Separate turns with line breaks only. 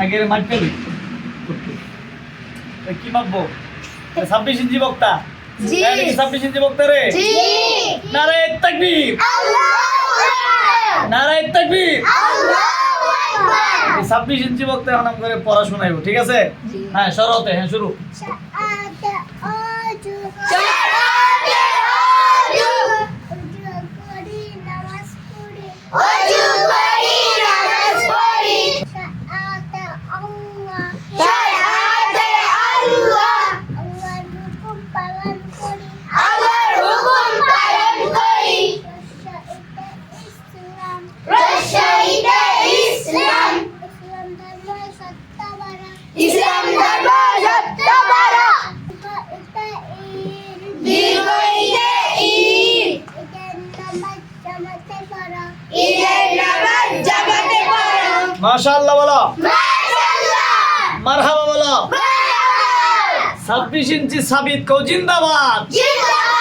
আগের মাপতে কি মাপবো? 26 ইঞ্চি বক্তা।
জি।
26 ইঞ্চি বক্তা রে।
জি।
নারায়ে তাকবীর।
আল্লাহু আকবার।
নারায়ে তাকবীর।
আল্লাহু আকবার।
26 ইঞ্চি বক্তা নাম করে পড়া শোনাইবো, ঠিক আছে? হ্যাঁ, শরতে, হ্যাঁ শুরু।
শাআতে আজু। শাআতে আজু। ওযু করি নামাজ পড়ি। ওযু করি নামাজ পড়ি। শাআতে আল্লাহ। শাআতে আল্লাহ। আল্লাহর হুকুম পালন করি। আল্লাহর হুকুম পালন করি। রসাইতে ইসলাম। ইসলাম ধর্ম সত্যবারা। ইসলাম ধর্ম সত্যবারা। দীর্ঘইতে ঈদ। ঈদের নামাজ জামাতে পড়ো। ঈদের নামাজ জামাতে পড়ো।
মাশাআল্লাহ বলো।
মাশাআল্লাহ।
মারহাবা বলো।
মারহাবা।
26 ইঞ্চি সাবিত কও জিন্দাবাদ।
জিন্দাবাদ।